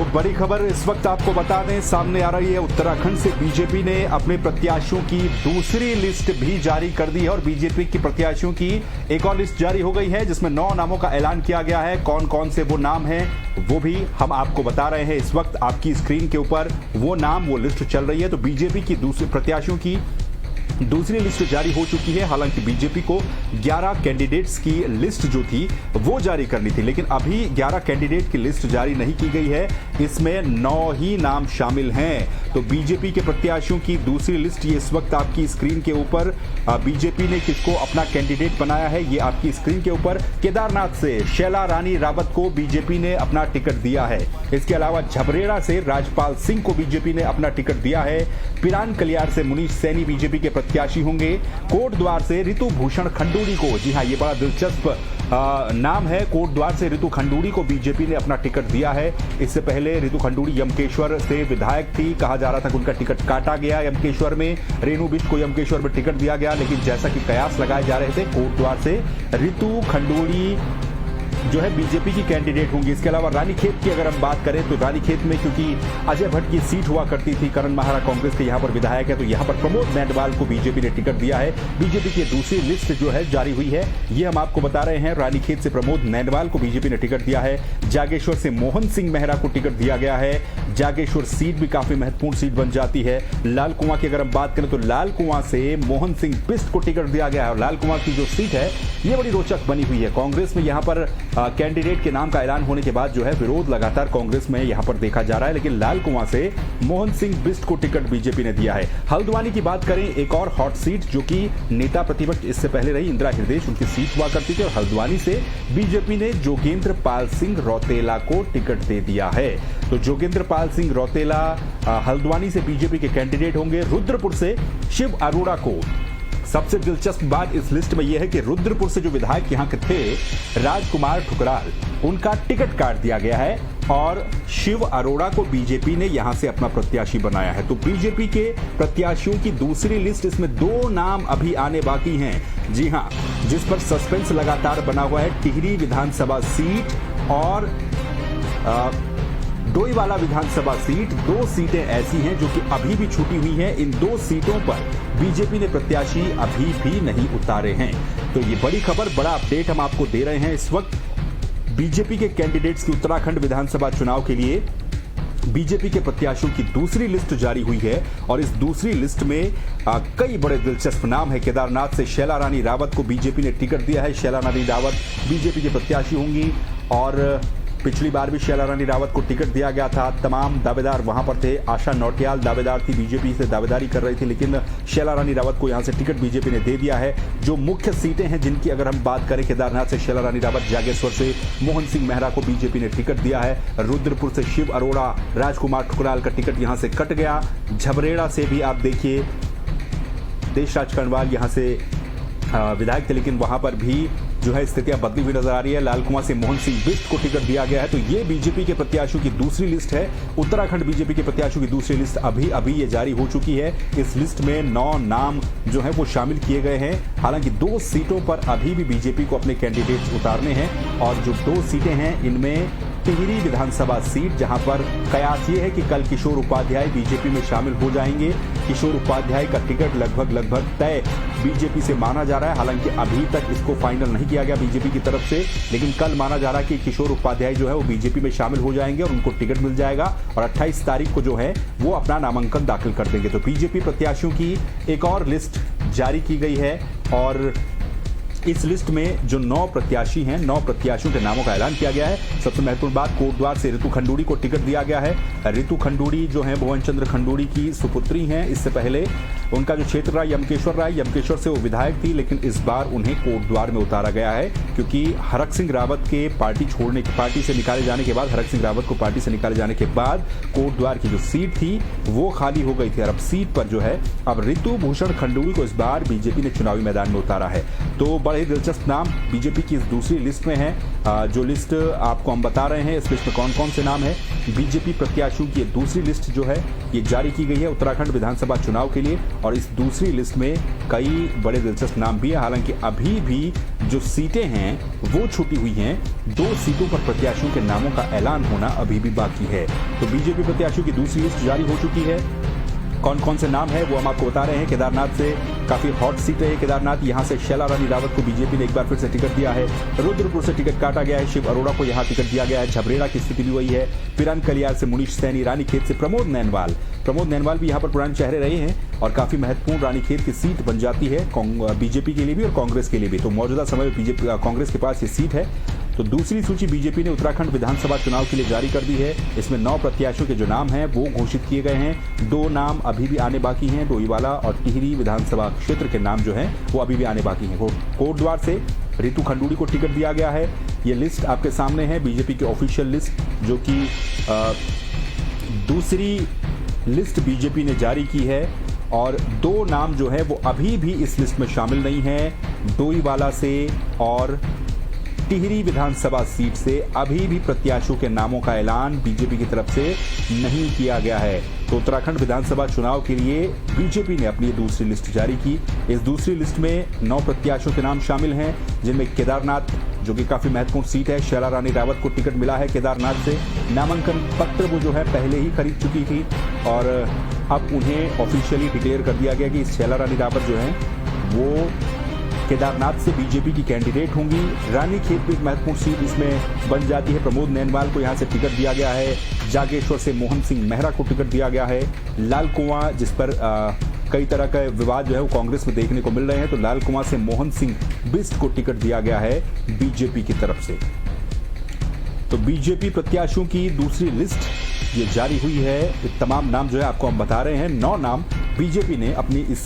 तो बड़ी खबर इस वक्त आपको बता दें, सामने आ रही है। उत्तराखंड से बीजेपी ने अपने प्रत्याशियों की दूसरी लिस्ट भी जारी कर दी है और बीजेपी की प्रत्याशियों की एक और लिस्ट जारी हो गई है जिसमें 9 नामों का ऐलान किया गया है। कौन कौन से वो नाम हैं वो भी हम आपको बता रहे हैं। इस वक्त आपकी स्क्रीन के ऊपर वो नाम, वो लिस्ट चल रही है। तो बीजेपी की दूसरे प्रत्याशियों की दूसरी लिस्ट जारी हो चुकी है। हालांकि बीजेपी को 11 कैंडिडेट्स की लिस्ट जो थी वो जारी करनी थी, लेकिन अभी 11 कैंडिडेट की लिस्ट जारी नहीं की गई है। इसमें 9 ही नाम शामिल हैं। तो बीजेपी के प्रत्याशियों की दूसरी लिस्ट ये इस वक्त आपकी स्क्रीन के ऊपर, बीजेपी ने किसको अपना कैंडिडेट बनाया है ये आपकी स्क्रीन के ऊपर। केदारनाथ से शैला रानी रावत को बीजेपी ने अपना टिकट दिया है। इसके अलावा झबरेड़ा से राजपाल सिंह को बीजेपी ने अपना टिकट दिया है। पिरान कलियार से मुनीष सैनी बीजेपी के प्रत्याशी होंगे। कोटद्वार से ऋतु भूषण खंडूड़ी को, जी हां, ये बड़ा दिलचस्प नाम है। कोटद्वार से ऋतु खंडूड़ी को बीजेपी ने अपना टिकट दिया है। इससे पहले ऋतु खंडूड़ी यमकेश्वर से विधायक थी। कहा जा रहा था कि उनका टिकट काटा गया यमकेश्वर में। रेणु बिष्ट को यमकेश्वर में टिकट दिया गया, लेकिन जैसा कि कयास लगाए जा रहे थे, कोटद्वार से ऋतु खंडूड़ी जो है बीजेपी की कैंडिडेट होंगी। इसके अलावा रानीखेत की अगर हम बात करें तो रानीखेत में क्योंकि अजय भट्ट की सीट हुआ करती थी, करण महारा कांग्रेस के यहां पर विधायक है, तो यहां पर प्रमोद नैनवाल को बीजेपी ने टिकट दिया है। बीजेपी की दूसरी लिस्ट जो है जारी हुई है, ये हम आपको बता रहे हैं। रानीखेत से प्रमोद नैनवाल को बीजेपी ने टिकट दिया है। जागेश्वर से मोहन सिंह मेहरा को टिकट दिया गया है। जागेश्वर सीट भी काफी महत्वपूर्ण सीट बन जाती है। लाल कुआं की अगर हम बात करें तो लाल कुआं से मोहन सिंह बिष्ट को टिकट दिया गया है और लाल कुआं की जो सीट है ये बड़ी रोचक बनी हुई है। कांग्रेस में यहां पर कैंडिडेट के नाम का ऐलान होने के बाद जो है विरोध लगातार कांग्रेस में यहां पर देखा जा रहा है, लेकिन लाल कुआं से मोहन सिंह बिष्ट को टिकट बीजेपी ने दिया है। हल्द्वानी की बात करें, एक और हॉट सीट जो कि नेता प्रतिपक्ष इससे पहले रही इंदिरा हृदयेश, उनकी सीट हुआ करती थी और हल्द्वानी से बीजेपी ने जोगेंद्र पाल सिंह रौतेला को टिकट दे दिया है। तो जोगेंद्र पाल सिंह रौतेला हल्द्वानी से बीजेपी के कैंडिडेट होंगे। रुद्रपुर से शिव अरोड़ा को, सबसे दिलचस्प बात इस लिस्ट में यह है कि रुद्रपुर से जो विधायक यहां के थे राजकुमार ठुकराल, उनका टिकट काट दिया गया है और शिव अरोड़ा को बीजेपी ने यहां से अपना प्रत्याशी बनाया है। तो बीजेपी के प्रत्याशियों की दूसरी लिस्ट, इसमें 2 नाम अभी आने बाकी हैं। जी हां, जिस पर सस्पेंस लगातार बना हुआ है। टिहरी विधानसभा सीट और डोईवाला विधानसभा सीट, 2 सीटें ऐसी हैं जो कि अभी भी छूटी हुई हैं। इन 2 सीटों पर बीजेपी ने प्रत्याशी अभी भी नहीं उतारे हैं। तो ये बड़ी खबर, बड़ा अपडेट हम आपको दे रहे हैं। इस वक्त बीजेपी के कैंडिडेट्स की उत्तराखंड विधानसभा चुनाव के लिए बीजेपी के प्रत्याशियों की दूसरी लिस्ट जारी हुई है और इस दूसरी लिस्ट में कई बड़े दिलचस्प नाम है। केदारनाथ से शैला रानी रावत को बीजेपी ने टिकट दिया है। शैला रानी रावत बीजेपी के प्रत्याशी होंगी और पिछली बार भी शैला रानी रावत को टिकट दिया गया था। तमाम दावेदार वहां पर थे। आशा नौटियाल दावेदार थी, बीजेपी से दावेदारी कर रही थी, लेकिन शैला रानी रावत को यहां से टिकट बीजेपी ने दे दिया है। जो मुख्य सीटें हैं जिनकी अगर हम बात करें, केदारनाथ से शैला रानी रावत, जागेश्वर से मोहन सिंह मेहरा को बीजेपी ने टिकट दिया है। रुद्रपुर से शिव अरोड़ा, राजकुमार ठुकराल का टिकट यहां से कट गया। झबरेड़ा से भी आप देखिए देशराज कर्णवाल यहां से विधायक थे, लेकिन वहां पर भी जो है स्थितियां बदली हुई नजर आ रही है। लाल कुआं से मोहन सिंह बिष्ट को टिकट दिया गया है। तो ये बीजेपी के प्रत्याशियों की दूसरी लिस्ट है। उत्तराखंड बीजेपी के प्रत्याशियों की दूसरी लिस्ट अभी ये जारी हो चुकी है। इस लिस्ट में 9 नाम जो है वो शामिल किए गए हैं। हालांकि 2 सीटों पर अभी भी बीजेपी को अपने कैंडिडेट्स उतारने हैं और जो 2 सीटें हैं इनमें टिहरी विधानसभा सीट, जहां पर कयास ये है कि कल किशोर उपाध्याय बीजेपी में शामिल हो जाएंगे। किशोर उपाध्याय का टिकट लगभग तय बीजेपी से माना जा रहा है। हालांकि अभी तक इसको फाइनल नहीं किया गया बीजेपी की तरफ से, लेकिन कल माना जा रहा है कि किशोर उपाध्याय जो है वो बीजेपी में शामिल हो जाएंगे और उनको टिकट मिल जाएगा और 28 तारीख को जो है वो अपना नामांकन दाखिल कर देंगे। तो बीजेपी प्रत्याशियों की एक और लिस्ट जारी की गई है और इस लिस्ट में जो 9 प्रत्याशी हैं, 9 प्रत्याशियों के नामों का ऐलान किया गया है। सबसे महत्वपूर्ण बात, कोटद्वार से ऋतु खंडूड़ी को टिकट दिया गया है। ऋतु खंडूड़ी जो है भुवन चंद्र खंडूड़ी की सुपुत्री हैं। इससे पहले उनका जो क्षेत्र रहा यमकेश्वर से वो विधायक थी, लेकिन इस बार उन्हें कोटद्वार में उतारा गया है क्योंकि हरक सिंह रावत के पार्टी से निकाले जाने के बाद, हरक सिंह रावत को पार्टी से निकाले जाने के बाद कोटद्वार की जो सीट थी वो खाली हो गई थी और अब सीट पर जो है अब ऋतु भूषण खंडूड़ी को इस बार बीजेपी ने चुनावी मैदान में उतारा है। तो बड़े दिलचस्प नाम बीजेपी की इस दूसरी लिस्ट में है। जो लिस्ट आपको हम बता रहे हैं, इस लिस्ट में कौन कौन से नाम है। बीजेपी प्रत्याशियों की दूसरी लिस्ट जो है ये जारी की गई है उत्तराखंड विधानसभा चुनाव के लिए, और इस दूसरी लिस्ट में कई बड़े दिलचस्प नाम भी है। हालांकि अभी भी जो सीटें हैं वो छूटी हुई हैं, 2 सीटों पर प्रत्याशियों के नामों का ऐलान होना अभी भी बाकी है। तो बीजेपी प्रत्याशियों की दूसरी लिस्ट जारी हो चुकी है। कौन कौन से नाम है वो हम आपको बता रहे हैं। केदारनाथ से काफी हॉट सीट है केदारनाथ, यहां से शैला रानी रावत को बीजेपी ने एक बार फिर से टिकट दिया है। रुद्रपुर से टिकट काटा गया है, शिव अरोड़ा को यहां टिकट दिया गया है। झबरेड़ा की स्थिति भी वही है। पिरन कलियार से मुनीश सैनी, रानीखेत से प्रमोद नैनवाल भी यहां पर पुराने चेहरे रहे हैं और काफी महत्वपूर्ण रानीखेत की सीट बन जाती है बीजेपी के लिए भी और कांग्रेस के लिए भी। तो मौजूदा समय में बीजेपी कांग्रेस के पास ये सीट है। तो दूसरी सूची बीजेपी ने उत्तराखंड विधानसभा चुनाव के लिए जारी कर दी है। इसमें 9 प्रत्याशियों के जो नाम हैं वो घोषित किए गए हैं। 2 नाम अभी भी आने बाकी हैं, डोईवाला और टिहरी विधानसभा क्षेत्र के नाम जो हैं वो अभी भी आने बाकी हैं। कोटद्वार से रितु खंडूड़ी को टिकट दिया गया है। ये लिस्ट आपके सामने है, बीजेपी की ऑफिशियल लिस्ट, जो कि दूसरी लिस्ट बीजेपी ने जारी की है। और 2 नाम जो है वो अभी भी इस लिस्ट में शामिल नहीं है। डोईवाला से और टिहरी विधानसभा सीट से अभी भी प्रत्याशियों के नामों का ऐलान बीजेपी की तरफ से नहीं किया गया है। तो उत्तराखंड विधानसभा चुनाव के लिए बीजेपी ने अपनी दूसरी लिस्ट जारी की। इस दूसरी लिस्ट में 9 प्रत्याशियों के नाम शामिल हैं, जिनमें केदारनाथ, जो कि काफी महत्वपूर्ण सीट है, शैला रानी रावत को टिकट मिला है केदारनाथ से। नामांकन पत्र वो जो है पहले ही खरीद चुकी थी और अब उन्हें ऑफिशियली डिक्लेयर कर दिया गया कि शैला रानी रावत जो है वो केदारनाथ से बीजेपी की कैंडिडेट होंगी। रानीखेत भी एक महत्वपूर्ण सीट इसमें बन जाती है। प्रमोद नैनवाल को यहां से टिकट दिया गया है। जागेश्वर से मोहन सिंह मेहरा को टिकट दिया गया है। लाल कुआं, जिस पर कई तरह का विवाद जो है वो कांग्रेस में देखने को मिल रहे हैं, तो लाल कुआं से मोहन सिंह बिस्ट को टिकट दिया गया है बीजेपी की तरफ से। तो बीजेपी प्रत्याशियों की दूसरी लिस्ट ये जारी हुई है। तमाम नाम जो है आपको हम बता रहे हैं। 9 नाम बीजेपी ने अपनी इस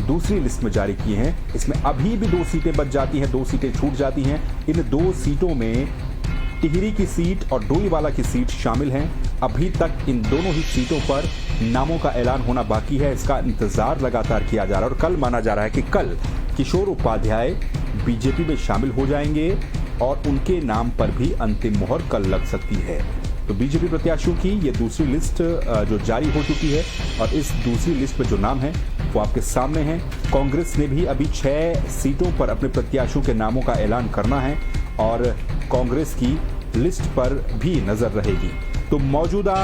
दूसरी लिस्ट में जारी किए हैं। इसमें अभी भी 2 सीटें बच जाती हैं, 2 सीटें छूट जाती हैं। इन 2 सीटों में टिहरी की सीट और डोईवाला की सीट शामिल हैं। अभी तक इन दोनों ही सीटों पर नामों का ऐलान होना बाकी है। इसका इंतजार लगातार किया जा रहा है और कल माना जा रहा है कि कल किशोर उपाध्याय बीजेपी में शामिल हो जाएंगे और उनके नाम पर भी अंतिम मोहर कल लग सकती है। तो बीजेपी प्रत्याशियों की ये दूसरी लिस्ट जो जारी हो चुकी है और इस दूसरी लिस्ट में जो नाम है वो आपके सामने हैं। कांग्रेस ने भी अभी 6 सीटों पर अपने प्रत्याशियों के नामों का ऐलान करना है और कांग्रेस की लिस्ट पर भी नजर रहेगी। तो मौजूदा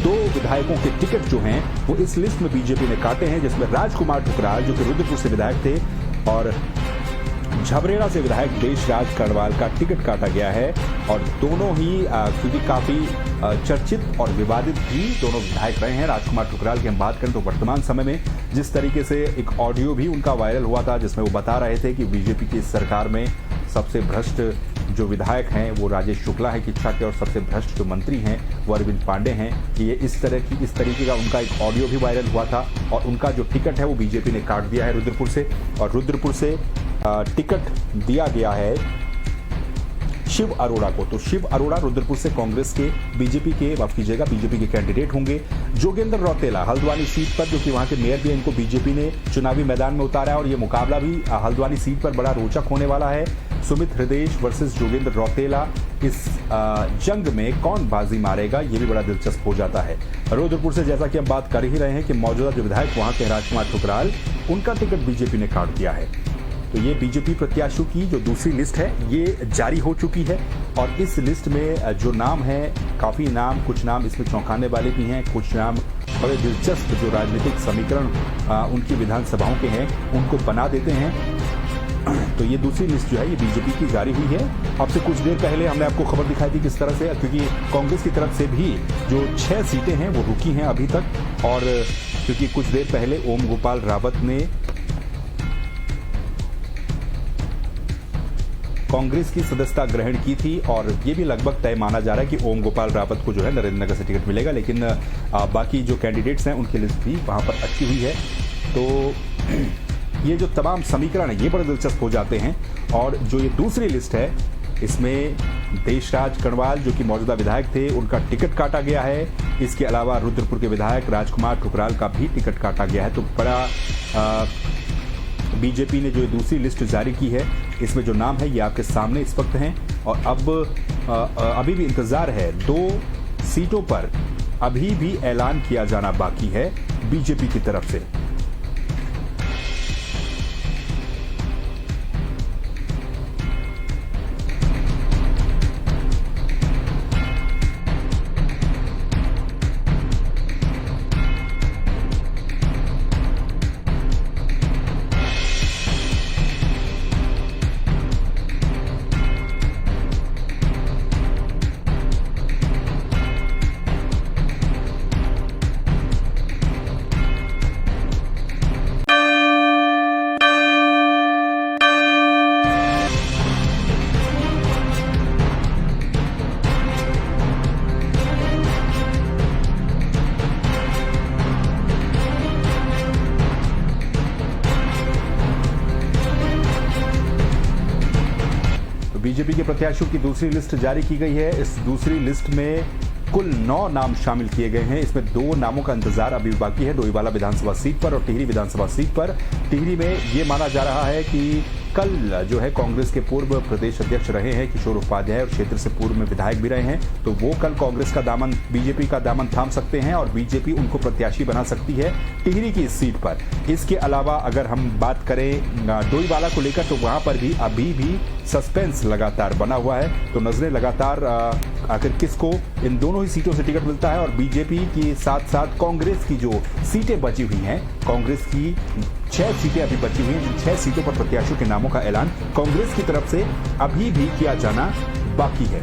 2 विधायकों के टिकट जो हैं वो इस लिस्ट में बीजेपी ने काटे हैं, जिसमें राजकुमार ठुकराल, जो कि रुद्रपुर से विधायक थे, और झबरेड़ा से विधायक देशराज कड़वाल का टिकट काटा गया है। और दोनों ही क्योंकि काफी चर्चित और विवादित भी दोनों विधायक रहे हैं। राजकुमार ठुकराल की हम बात करें तो वर्तमान समय में जिस तरीके से एक ऑडियो भी उनका वायरल हुआ था, जिसमें वो बता रहे थे कि बीजेपी की सरकार में सबसे भ्रष्ट जो विधायक हैं वो राजेश शुक्ला है शिक्षा के, और सबसे भ्रष्ट जो मंत्री हैं वो अरविंद पांडे हैं। कि ये इस तरीके का उनका एक ऑडियो भी वायरल हुआ था और उनका जो टिकट है वो बीजेपी ने काट दिया है रुद्रपुर से। और रुद्रपुर से टिकट दिया गया है शिव अरोड़ा को। तो शिव अरोड़ा रुद्रपुर से कांग्रेस के बीजेपी के कैंडिडेट होंगे। जोगेंद्र रौतेला हल्द्वानी सीट पर, जो कि वहां के मेयर भी हैं, इनको बीजेपी ने चुनावी मैदान में उतारा है और ये मुकाबला भी हल्द्वानी सीट पर बड़ा रोचक होने वाला है। सुमित हृदेश वर्सेस जोगेंद्र रौतेला, इस जंग में कौन बाजी मारेगा ये भी बड़ा दिलचस्प हो जाता है। रुद्रपुर से जैसा कि हम बात कर ही रहे हैं कि मौजूदा जो विधायक वहां के राजकुमार ठुकराल, उनका टिकट बीजेपी ने काट दिया है। तो ये बीजेपी प्रत्याशियों की जो दूसरी लिस्ट है ये जारी हो चुकी है और इस लिस्ट में जो नाम है, काफी नाम, कुछ नाम इसमें चौंकाने वाले भी हैं, कुछ नाम बड़े दिलचस्प जो राजनीतिक समीकरण उनकी विधानसभाओं के हैं उनको बना देते हैं। तो ये दूसरी लिस्ट जो है ये बीजेपी की जारी हुई है। अब से कुछ देर पहले हमने आपको खबर दिखाई थी किस तरह से, क्योंकि कांग्रेस की तरफ से भी जो 6 सीटें हैं वो रुकी हैं अभी तक, और क्योंकि कुछ देर पहले ओम गोपाल रावत ने कांग्रेस की सदस्यता ग्रहण की थी और ये भी लगभग तय माना जा रहा है कि ओम गोपाल रावत को जो है नरेंद्र नगर से टिकट मिलेगा, लेकिन बाकी जो कैंडिडेट्स हैं उनकी लिस्ट भी वहां पर अटकी हुई है। तो ये जो तमाम समीकरण है ये बड़े दिलचस्प हो जाते हैं। और जो ये दूसरी लिस्ट है इसमें देशराज कड़वाल, जो कि मौजूदा विधायक थे, उनका टिकट काटा गया है। इसके अलावा रुद्रपुर के विधायक राजकुमार ठुकराल का भी टिकट काटा गया है। तो बड़ा बीजेपी ने जो दूसरी लिस्ट जारी की है इसमें जो नाम है ये आपके सामने इस वक्त हैं। और अब अभी भी इंतजार है। 2 सीटों पर अभी भी ऐलान किया जाना बाकी है बीजेपी की तरफ से। बीजेपी के प्रत्याशियों की दूसरी लिस्ट जारी की गई है। इस दूसरी लिस्ट में कुल 9 नाम शामिल किए गए हैं। इसमें 2 नामों का इंतजार अभी बाकी है, डोईवाला विधानसभा सीट पर और टिहरी विधानसभा सीट पर। टिहरी में यह माना जा रहा है कि कल जो है कांग्रेस के पूर्व प्रदेश अध्यक्ष रहे हैं किशोर उपाध्याय और क्षेत्र से पूर्व में विधायक भी रहे हैं, तो वो कल कांग्रेस का दामन, बीजेपी का दामन थाम सकते हैं और बीजेपी उनको प्रत्याशी बना सकती है टिहरी की इस सीट पर। इसके अलावा अगर हम बात करें डोईवाला को लेकर, तो वहां पर भी अभी भी सस्पेंस लगातार बना हुआ है। तो नजरें लगातार आखिर किसको इन दोनों ही सीटों से टिकट मिलता है और बीजेपी के साथ साथ कांग्रेस की जो सीटें बची हुई हैं, कांग्रेस की 6 सीटें अभी बची हुई हैं, जिन 6 सीटों पर प्रत्याशियों के नामों का ऐलान कांग्रेस की तरफ से अभी भी किया जाना बाकी है।